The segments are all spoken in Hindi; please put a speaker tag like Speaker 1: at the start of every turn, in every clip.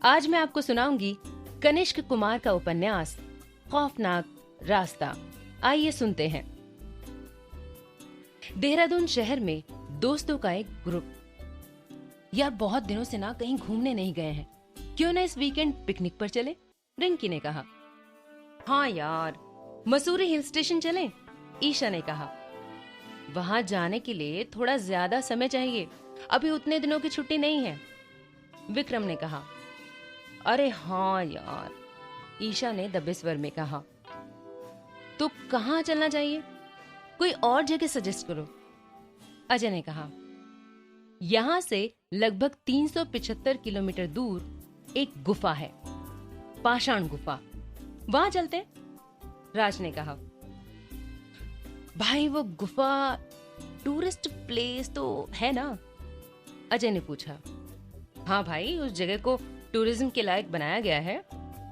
Speaker 1: आज मैं आपको सुनाऊंगी कनिष्क कुमार का उपन्यास खौफनाक रास्ता। आइए सुनते हैं। देहरादून शहर में दोस्तों का एक ग्रुप। यार बहुत दिनों से ना कहीं घूमने नहीं गए हैं, क्यों ना इस वीकेंड पिकनिक पर चले? रिंकी ने कहा। हाँ यार, मसूरी हिल स्टेशन चलें? ईशा ने कहा। वहां जाने के लिए थोड़ा ज्यादा समय चाहिए, अभी उतने दिनों की छुट्टी नहीं है। विक्रम ने कहा। अरे हाँ यार, ईशा ने दबे स्वर में कहा। तो कहाँ चलना चाहिए? कोई और जगह सजेस्ट करो, अजय ने कहा। यहां से लगभग 375 किलोमीटर दूर एक गुफा है, पाषाण गुफा, वहां चलते हैं, राज ने कहा। भाई वो गुफा टूरिस्ट प्लेस तो है ना? अजय ने पूछा। हाँ भाई, उस जगह को टूरिज्म के लायक बनाया गया है।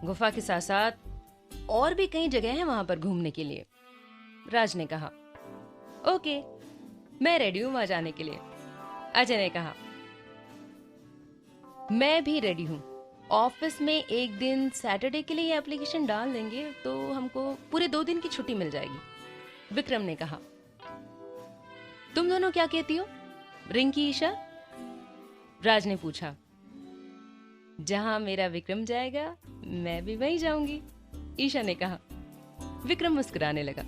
Speaker 1: गुफा के साथ साथ और भी कई जगह हैं वहां पर घूमने के लिए, राज ने कहा। ओके, मैं रेडी हूं वहां जाने के लिए, अजय ने कहा। मैं भी रेडी हूं। ऑफिस में एक दिन सैटरडे के लिए एप्लीकेशन डाल देंगे तो हमको पूरे 2 दिन की छुट्टी मिल जाएगी, विक्रम ने कहा। तुम दोनों क्या कहती हो, रिंकी, ईशा? राज ने पूछा। जहां मेरा विक्रम जाएगा मैं भी वहीं जाऊंगी, ईशा ने कहा। विक्रम मुस्कुराने लगा।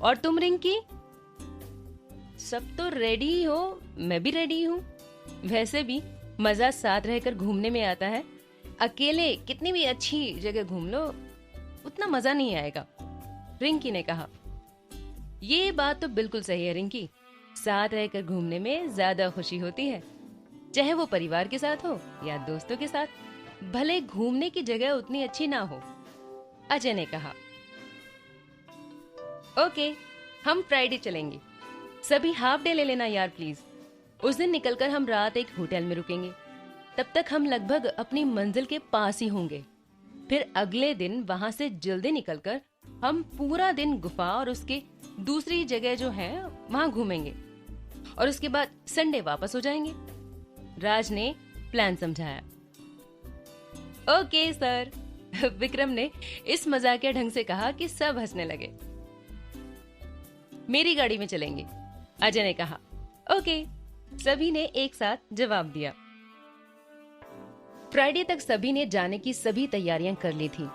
Speaker 1: और तुम रिंकी? सब तो रेडी ही हो, मैं भी रेडी हूं। वैसे भी मजा साथ रहकर घूमने में आता है। अकेले कितनी भी अच्छी जगह घूम लो, उतना मजा नहीं आएगा, रिंकी ने कहा। ये बात तो बिल्कुल सही है रिंकी, साथ रहकर घूमने में ज्यादा खुशी होती है, चाहे वो परिवार के साथ हो या दोस्तों के साथ, भले घूमने की जगह उतनी अच्छी ना हो, अजय ने कहा। ओके, हम फ्राइडे चलेंगे। सभी हाफ डे ले लेना यार प्लीज। उस दिन निकलकर हम रात एक होटल में रुकेंगे, तब तक हम लगभग अपनी मंजिल के पास ही होंगे। फिर अगले दिन वहां से जल्दी निकलकर हम पूरा दिन गुफा और उसके दूसरी जगह जो है वहां घूमेंगे और उसके बाद संडे वापस हो जाएंगे, राज ने प्लान समझाया। ओके सर, विक्रम ने इस मजाकिया ढंग से कहा कि सब हंसने लगे। मेरी गाड़ी में चलेंगे, अजय ने कहा। ओके, सभी ने एक साथ जवाब दिया। फ्राइडे तक सभी ने जाने की सभी तैयारियां कर ली थी।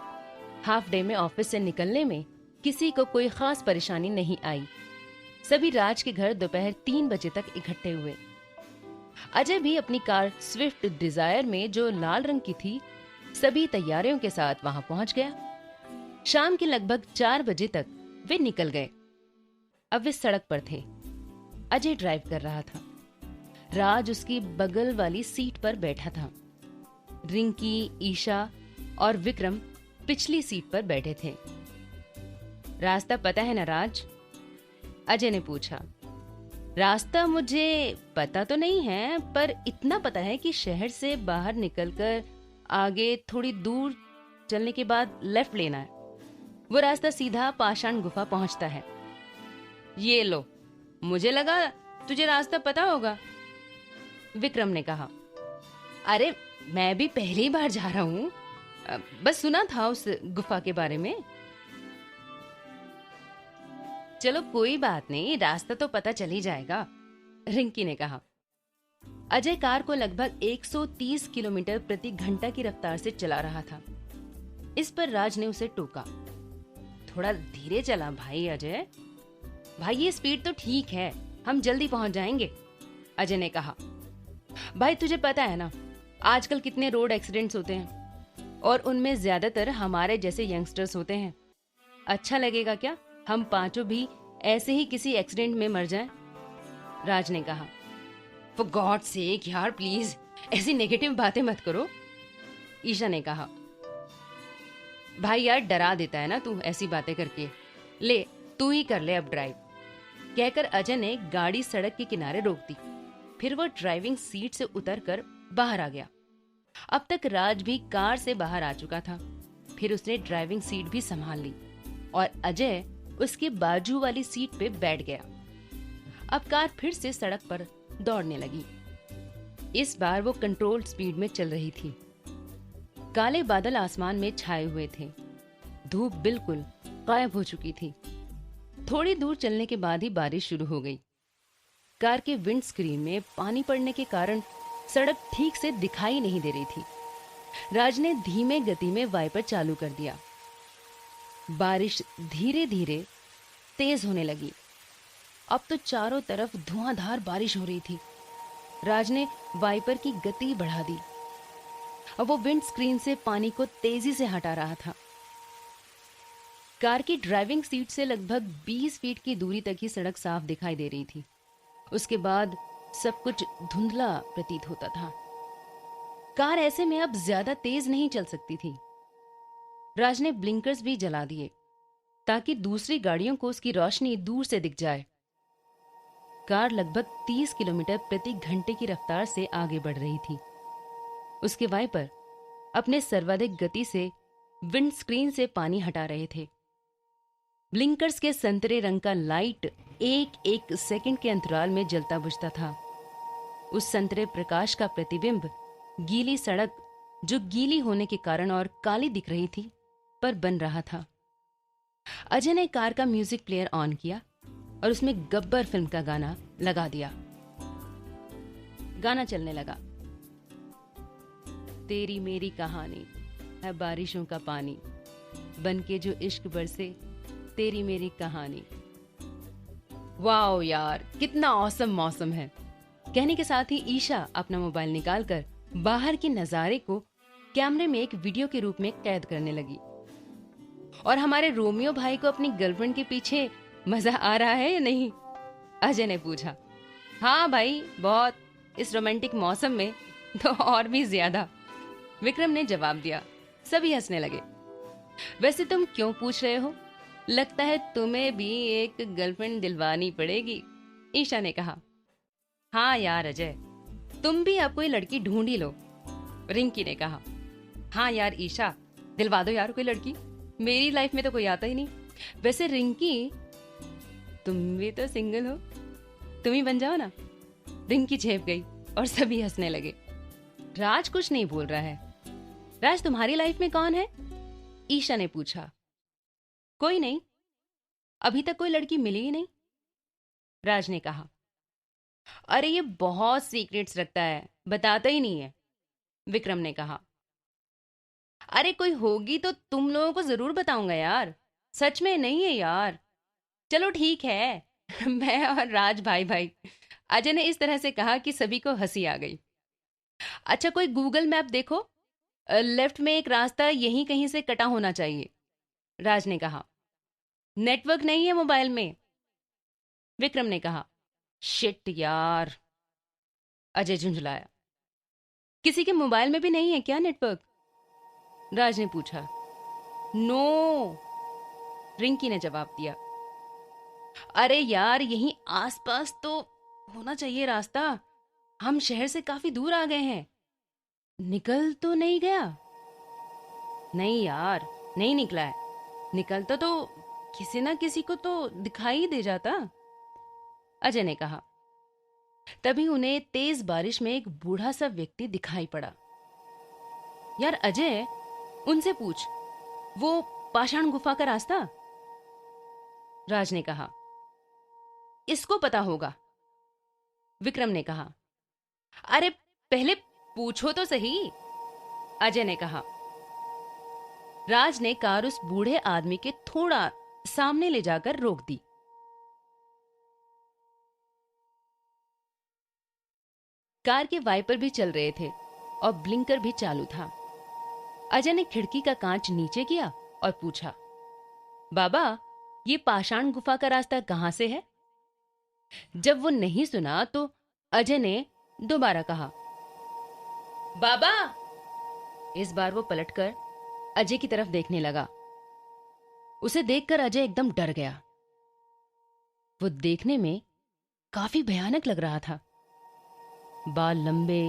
Speaker 1: हाफ डे में ऑफिस से निकलने में किसी को कोई खास परेशानी नहीं आई। सभी राज के घर दोपहर 3 बजे तक इकट्ठे हुए। अजय भी अपनी कार स्विफ्ट डिजायर में जो लाल रंग की थी, सभी तैयारियों के साथ वहां पहुंच गया। शाम के लगभग 4 बजे तक वे निकल गए। अब वे सड़क पर थे। अजय ड्राइव कर रहा था, राज उसकी बगल वाली सीट पर बैठा था। रिंकी, ईशा और विक्रम पिछली सीट पर बैठे थे। रास्ता पता है ना राज? अजय ने पूछा। रास्ता मुझे पता तो नहीं है, पर इतना पता है कि शहर से बाहर निकलकर आगे थोड़ी दूर चलने के बाद लेफ्ट लेना है। वो रास्ता सीधा पाषाण गुफा पहुंचता है। ये लो, मुझे लगा तुझे रास्ता पता होगा, विक्रम ने कहा। अरे मैं भी पहली बार जा रहा हूं, बस सुना था उस गुफा के बारे में। चलो कोई बात नहीं, रास्ता तो पता चल ही जाएगा, रिंकी ने कहा। अजय कार को लगभग 130 किलोमीटर प्रति घंटा की रफ्तार से चला रहा था। इस पर राज ने उसे टोका। थोड़ा धीरे चला भाई अजय। भाई ये स्पीड तो ठीक है, हम जल्दी पहुंच जाएंगे, अजय ने कहा। भाई तुझे पता है ना आजकल कितने रोड एक्सीडेंट्स होते हैं और उनमें ज्यादातर हमारे जैसे यंगस्टर्स होते हैं। अच्छा लगेगा क्या हम पांचों भी ऐसे ही किसी एक्सीडेंट में मर जाएं? राज ने कहा। फॉर गॉड सेक यार प्लीज ऐसी नेगेटिव बातें मत करो, ईशा ने कहा। भाई यार डरा देता है ना तू ऐसी बातें करके। ले तू ही कर ले अब ड्राइव, कहकर अजय ने गाड़ी सड़क के किनारे रोक दी। फिर वो ड्राइविंग सीट से उतरकर बाहर आ गया। अब तक राज भी कार से बाहर आ चुका था। फिर उसने ड्राइविंग सीट भी संभाल ली और अजय उसके बाजू वाली सीट पे बैठ गया। अब कार फिर से सड़क पर दौड़ने लगी। इस बार वो कंट्रोल स्पीड में चल रही थी। काले बादल आसमान में छाए हुए थे। धूप बिल्कुल गायब हो चुकी थी। थोड़ी दूर चलने के बाद ही बारिश शुरू हो गई। कार के विंड स्क्रीन में पानी पड़ने के कारण सड़क ठीक से दिखाई नहीं दे रही थी। राज ने धीमे गति में वाइपर चालू कर दिया। बारिश धीरे धीरे तेज होने लगी। अब तो चारों तरफ धुआंधार बारिश हो रही थी। राज ने वाइपर की गति बढ़ा दी। अब वो विंड स्क्रीन से पानी को तेजी से हटा रहा था। कार की ड्राइविंग सीट से लगभग 20 फीट की दूरी तक ही सड़क साफ दिखाई दे रही थी। उसके बाद सब कुछ धुंधला प्रतीत होता था। कार ऐसे में अब ज्यादा तेज नहीं चल सकती थी। राज ने ब्लिंकर्स भी जला दिए ताकि दूसरी गाड़ियों को उसकी रोशनी दूर से दिख जाए। कार लगभग 30 किलोमीटर प्रति घंटे की रफ्तार से आगे बढ़ रही थी। उसके वाइपर अपने सर्वाधिक गति से विंड स्क्रीन से पानी हटा रहे थे। ब्लिंकर्स के संतरे रंग का लाइट एक एक सेकंड के अंतराल में जलता बुझता था। उस संतरे प्रकाश का प्रतिबिंब गीली सड़क, जो गीली होने के कारण और काली दिख रही थी, पर बन रहा था। अजय ने कार का म्यूजिक प्लेयर ऑन किया और उसमें गब्बर फिल्म का गाना लगा दिया। गाना चलने लगा। तेरी मेरी कहानी है बारिशों का पानी, बन के जो इश्क बरसे तेरी मेरी कहानी। वाओ यार, कितना औसम मौसम है। कहने के साथ ही ईशा अपना मोबाइल निकालकर बाहर के नजारे को कैमरे में एक वीडियो के रूप में कैद करने लगी। और हमारे रोमियो भाई को अपनी गर्लफ्रेंड के पीछे मजा आ रहा है या नहीं? अजय ने पूछा। हाँ भाई, बहुत, इस रोमांटिक मौसम में तो और भी ज्यादा, विक्रम ने जवाब दिया। सभी हंसने लगे। वैसे तुम क्यों पूछ रहे हो? लगता है तुम्हें भी एक गर्लफ्रेंड दिलवानी पड़ेगी, ईशा ने कहा। हाँ यार अजय, तुम भी अब कोई लड़की ढूंढ ही लो, रिंकी ने कहा। हाँ यार ईशा, दिलवा दो यार कोई लड़की, मेरी लाइफ में तो कोई आता ही नहीं। वैसे रिंकी, तुम भी तो सिंगल हो, तुम ही बन जाओ ना। रिंकी झेप गई और सभी हंसने लगे। राज कुछ नहीं बोल रहा है। राज, तुम्हारी लाइफ में कौन है? ईशा ने पूछा। कोई नहीं, अभी तक कोई लड़की मिली ही नहीं, राज ने कहा। अरे ये बहुत सीक्रेट्स रखता है, बताता ही नहीं है, विक्रम ने कहा। अरे कोई होगी तो तुम लोगों को जरूर बताऊंगा यार, सच में नहीं है यार। चलो ठीक है मैं और राज भाई भाई, अजय ने इस तरह से कहा कि सभी को हंसी आ गई। अच्छा कोई गूगल मैप देखो, लेफ्ट में एक रास्ता यहीं कहीं से कटा होना चाहिए, राज ने कहा। नेटवर्क नहीं है मोबाइल में, विक्रम ने कहा। शिट यार, अजय झुंझलाया। किसी के मोबाइल में भी नहीं है क्या नेटवर्क? राज ने पूछा। नो, रिंकी ने जवाब दिया। अरे यार, यहीं आसपास तो होना चाहिए रास्ता, हम शहर से काफी दूर आ गए हैं। निकल तो नहीं गया? नहीं यार, नहीं निकला है। निकलता तो किसी ना किसी को तो दिखाई दे जाता, अजय ने कहा। तभी उन्हें तेज बारिश में एक बूढ़ा सा व्यक्ति दिखाई पड़ा। यार अजय, उनसे पूछ, वो पाषाण गुफा का रास्ता, राज ने कहा। इसको पता होगा, विक्रम ने कहा। अरे पहले पूछो तो सही, अजय ने कहा। राज ने कार उस बूढ़े आदमी के थोड़ा सामने ले जाकर रोक दी। कार के वाइपर भी चल रहे थे और ब्लिंकर भी चालू था। अजय ने खिड़की का कांच नीचे किया और पूछा, बाबा, ये पाषाण गुफा का रास्ता कहां से है? जब वो नहीं सुना तो अजय ने दोबारा कहा, बाबा। इस बार वो पलटकर अजय की तरफ देखने लगा। उसे देखकर अजय एकदम डर गया। वो देखने में काफी भयानक लग रहा था। बाल लंबे,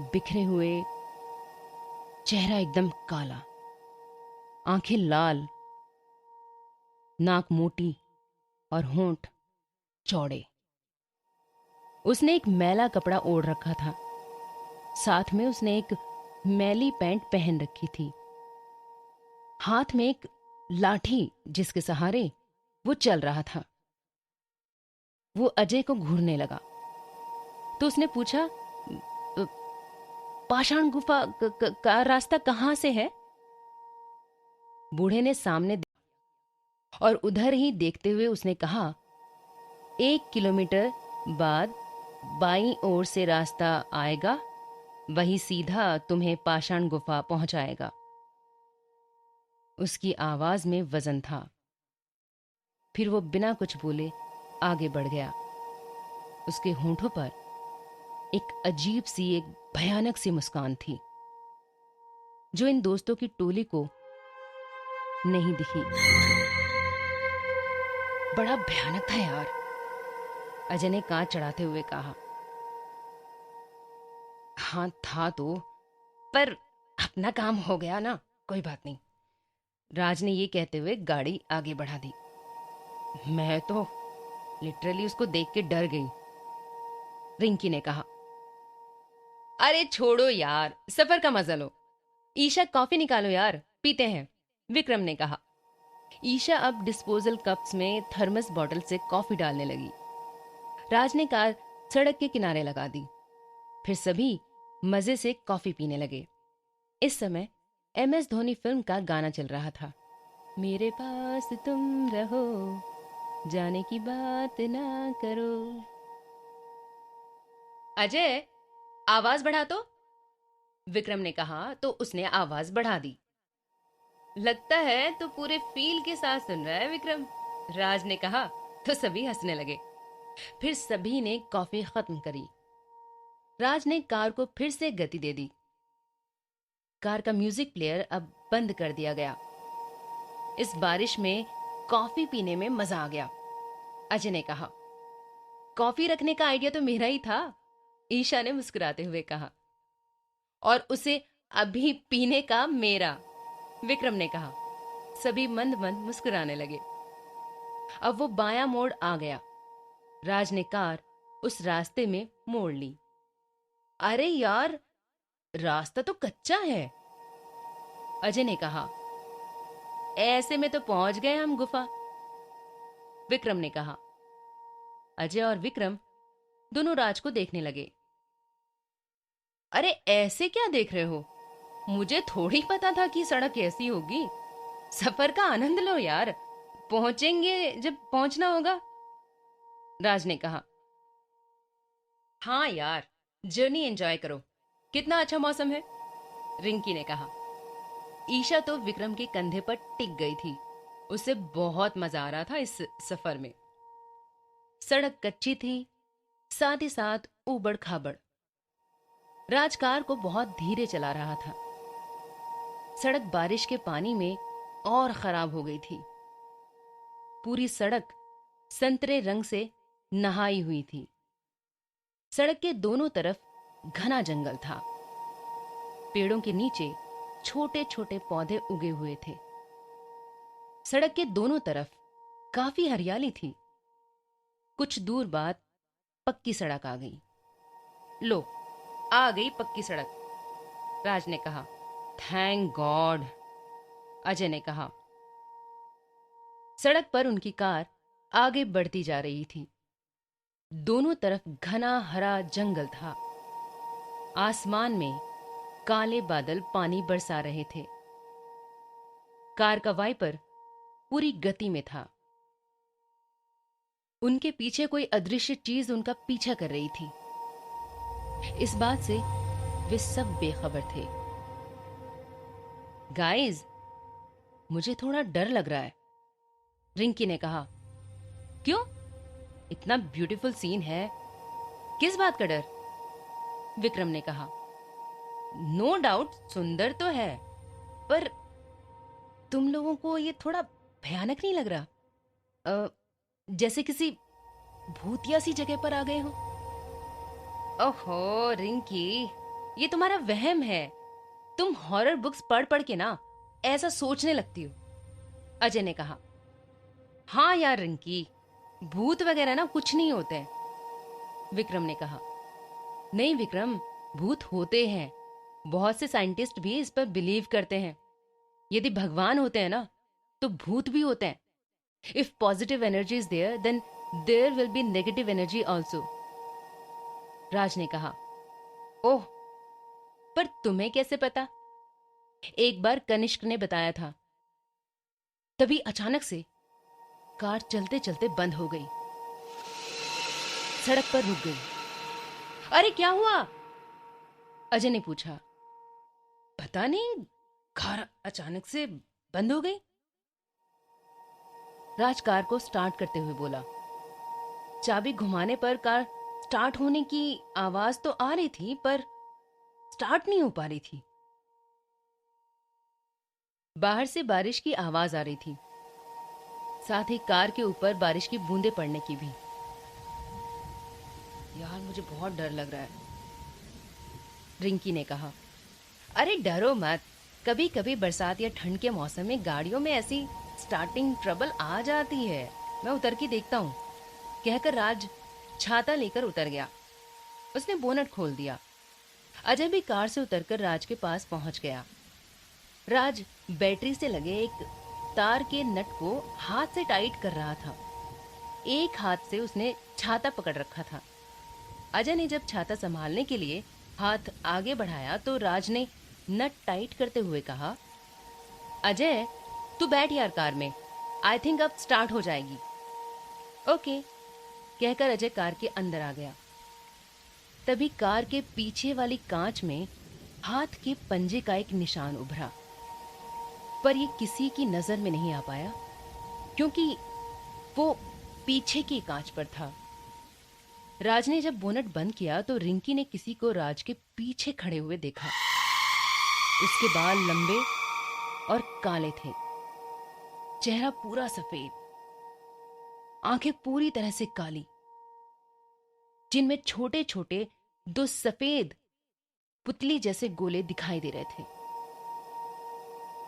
Speaker 1: बिखरे हुए, चेहरा एकदम काला, आंखें लाल, नाक मोटी और होंठ चौड़े। उसने एक मैला कपड़ा ओढ़ रखा था। साथ में उसने एक मैली पैंट पहन रखी थी, हाथ में एक लाठी जिसके सहारे वो चल रहा था। वो अजय को घूरने लगा तो उसने पूछा, "अ, पाषाण गुफा का रास्ता कहाँ से है?" बूढ़े ने सामने और उधर ही देखते हुए उसने कहा, 1 किलोमीटर बाद बाईं ओर से रास्ता आएगा, वही सीधा तुम्हें पाषाण गुफा पहुंचाएगा। उसकी आवाज में वजन था। फिर वो बिना कुछ बोले आगे बढ़ गया। उसके होंठों पर एक अजीब सी, एक भयानक सी मुस्कान थी जो इन दोस्तों की टोली को नहीं दिखी। बड़ा भयानक था यार, अजय ने कांच चढ़ाते हुए कहा। हाँ था तो, पर अपना काम हो गया ना, कोई बात नहीं। राज ने ये कहते हुए गाड़ी आगे बढ़ा दी। मैं तो लिटरली उसको देख के डर गई, रिंकी ने कहा। अरे छोड़ो यार, सफर का मजा लो। ईशा कॉफी निकालो यार, पीते हैं, विक्रम ने कहा। ईशा अब डिस्पोजल कप्स में थर्मस बॉटल से कॉफी डालने लगी। राज ने कार सड़क के किनारे लगा दी। फिर सभी मजे से कॉफी पीने लगे। इस समय MS धोनी फिल्म का गाना चल रहा था। मेरे पास तुम रहो, जाने की बात ना करो। अजय, आवाज बढ़ा तो, विक्रम ने कहा तो उसने आवाज बढ़ा दी। लगता है तो पूरे फील के साथ सुन रहा है विक्रम, राज ने कहा तो सभी हंसने लगे। फिर सभी ने कॉफी खत्म करी। राज ने कार को फिर से गति दे दी। कार का म्यूजिक प्लेयर अब बंद कर दिया गया। इस बारिश में कॉफी पीने में मजा आ गया, अजय ने कहा। कॉफी रखने का आइडिया तो मेरा ही था, ईशा ने मुस्कुराते हुए कहा। और उसे अभी पीने का मेरा, विक्रम ने कहा। सभी मंद मंद मुस्कुराने लगे। अब वो बायां मोड़ आ गया। राज ने कार उस रास्ते में मोड़ ली। अरे यार, रास्ता तो कच्चा है, अजय ने कहा। ऐसे में तो पहुंच गए हम गुफा, विक्रम ने कहा। अजय और विक्रम दोनों राज को देखने लगे। अरे ऐसे क्या देख रहे हो, मुझे थोड़ी पता था कि सड़क ऐसी होगी। सफर का आनंद लो यार, पहुंचेंगे जब पहुंचना होगा, राज ने कहा। हाँ यार, जर्नी एंजॉय करो, कितना अच्छा मौसम है, रिंकी ने कहा। ईशा तो विक्रम के कंधे पर टिक गई थी। उसे बहुत मजा आ रहा था इस सफर में। सड़क कच्ची थी, साथ ही साथ ऊबड़ खाबड़। राज कार को बहुत धीरे चला रहा था। सड़क बारिश के पानी में और खराब हो गई थी। पूरी सड़क संतरे रंग से नहाई हुई थी। सड़क के दोनों तरफ घना जंगल था। पेड़ों के नीचे छोटे छोटे पौधे उगे हुए थे। सड़क के दोनों तरफ काफी हरियाली थी। कुछ दूर बाद पक्की सड़क आ गई। लो, आ गई पक्की सड़क, राज ने कहा। थैंक गॉड, अजय ने कहा। सड़क पर उनकी कार आगे बढ़ती जा रही थी। दोनों तरफ घना हरा जंगल था। आसमान में काले बादल पानी बरसा रहे थे। कार का वाइपर पूरी गति में था। उनके पीछे कोई अदृश्य चीज उनका पीछा कर रही थी। इस बात से वे सब बेखबर थे। गाइस, मुझे थोड़ा डर लग रहा है, रिंकी ने कहा। क्यों? इतना ब्यूटीफुल सीन है, किस बात का डर? विक्रम ने कहा। नो डाउट सुंदर तो है, पर तुम लोगों को ये थोड़ा भयानक नहीं लग रहा? जैसे किसी भूतिया सी जगह पर आ गए हो। ओहो रिंकी, ये तुम्हारा वहम है। तुम हॉरर बुक्स पढ़ पढ़ के ना ऐसा सोचने लगती हो, अजय ने कहा। हाँ यार रिंकी, भूत वगैरह ना कुछ नहीं होते हैं, विक्रम ने कहा। नहीं विक्रम, भूत होते हैं, बहुत से साइंटिस्ट भी इस पर बिलीव करते हैं। यदि भगवान होते हैं ना, तो भूत भी होते हैं। If positive energy is there, then there will be negative energy also, Raj ने कहा। ओह, पर तुम्हें कैसे पता? एक बार कनिष्क ने बताया था। तभी अचानक से कार चलते चलते बंद हो गई, सड़क पर रुक गई। अरे क्या हुआ? अजय ने पूछा। पता नहीं, कार अचानक से बंद हो गई, राज कार को स्टार्ट करते हुए बोला। चाबी घुमाने पर कार स्टार्ट होने की आवाज तो आ रही थी, पर स्टार्ट नहीं हो पा रही थी। बाहर से बारिश की आवाज आ रही थी, साथ ही कार के ऊपर बारिश की बूंदें पड़ने की भी। यार, मुझे बहुत डर लग रहा है, रिंकी ने कहा। अरे डरो मत, कभी कभी बरसात या ठंड के मौसम में गाड़ियों में ऐसी स्टार्टिंग ट्रबल आ जाती है। मैं उतर के देखता हूँ, कहकर राज छाता लेकर उतर गया। उसने बोनट खोल दिया। अजय भी कार से उतरकर राज के पास पहुंच गया। राज बैटरी से लगे एक तार के नट को हाथ से टाइट कर रहा था। एक हाथ से उसने छाता पकड़ रखा था। अजय ने जब छाता संभालने के लिए हाथ आगे बढ़ाया तो राज ने नट टाइट करते हुए कहा, अजय तू बैठ यार कार में, आई थिंक अब स्टार्ट हो जाएगी। ओके, कहकर अजय कार के अंदर आ गया। तभी कार के पीछे वाली कांच में हाथ के पंजे का एक निशान उभरा, पर यह किसी की नजर में नहीं आ पाया, क्योंकि वो पीछे की कांच पर था। राज ने जब बोनट बंद किया तो रिंकी ने किसी को राज के पीछे खड़े हुए देखा। उसके बाल लंबे और काले थे, चेहरा पूरा सफेद, आंखें पूरी तरह से काली, जिनमें छोटे छोटे दो सफेद पुतली जैसे गोले दिखाई दे रहे थे।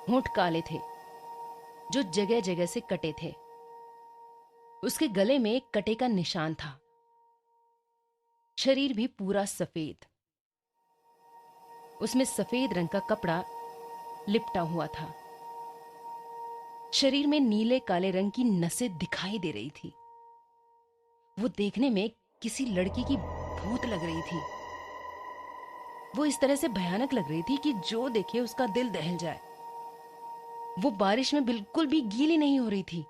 Speaker 1: होंठ काले थे, जो जगह जगह से कटे थे। उसके गले में एक कटे का निशान था। शरीर भी पूरा सफेद, उसमें सफेद रंग का कपड़ा लिपटा हुआ था। शरीर में नीले काले रंग की नसें दिखाई दे रही थी। वो देखने में किसी लड़की की भूत लग रही थी। वो इस तरह से भयानक लग रही थी कि जो देखे उसका दिल दहल जाए। वो बारिश में बिल्कुल भी गीली नहीं हो रही थी।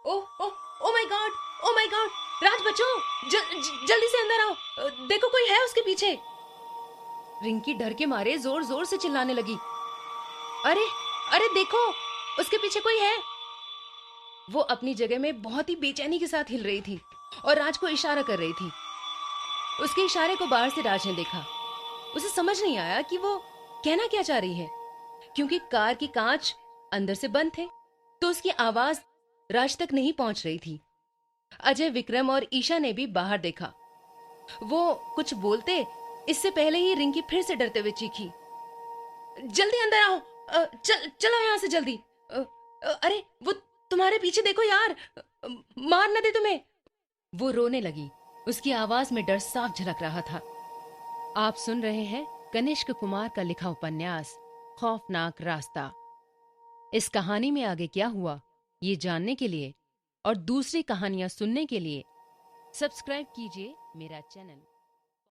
Speaker 1: Oh oh oh my God, oh my God, Raj बचो, जल्दी से अंदर आओ, देखो कोई है उसके पीछे। रिंकी डर के मारे जोर जोर से चिल्लाने लगी। अरे अरे देखो, उसके पीछे कोई है। वो अपनी जगह में बहुत ही बेचैनी के साथ हिल रही थी और राज को इशारा कर रही थी। उसके इशारे को बाहर से राज ने देखा। उसे समझ नहीं आया कि वो कहना क्या चाह रही है, क्योंकि कार की कांच अंदर से बंद थे, तो उसकी आवाज राज तक नहीं पहुंच रही थी। अजय, विक्रम और ईशा ने भी बाहर देखा। वो कुछ बोलते इससे पहले ही रिंकी फिर से डरते हुए चीखी, जल्दी अंदर आओ, चलो यहां से जल्दी। अरे वो तुम्हारे पीछे देखो यार, मार न दे तुम्हें। वो रोने लगी। उसकी आवाज में डर साफ झलक रहा था। आप सुन रहे हैं कनिष्क कुमार का लिखा उपन्यास खौफनाक रास्ता। इस कहानी में आगे क्या हुआ, ये जानने के लिए और दूसरी कहानियां सुनने के लिए सब्सक्राइब कीजिए मेरा चैनल।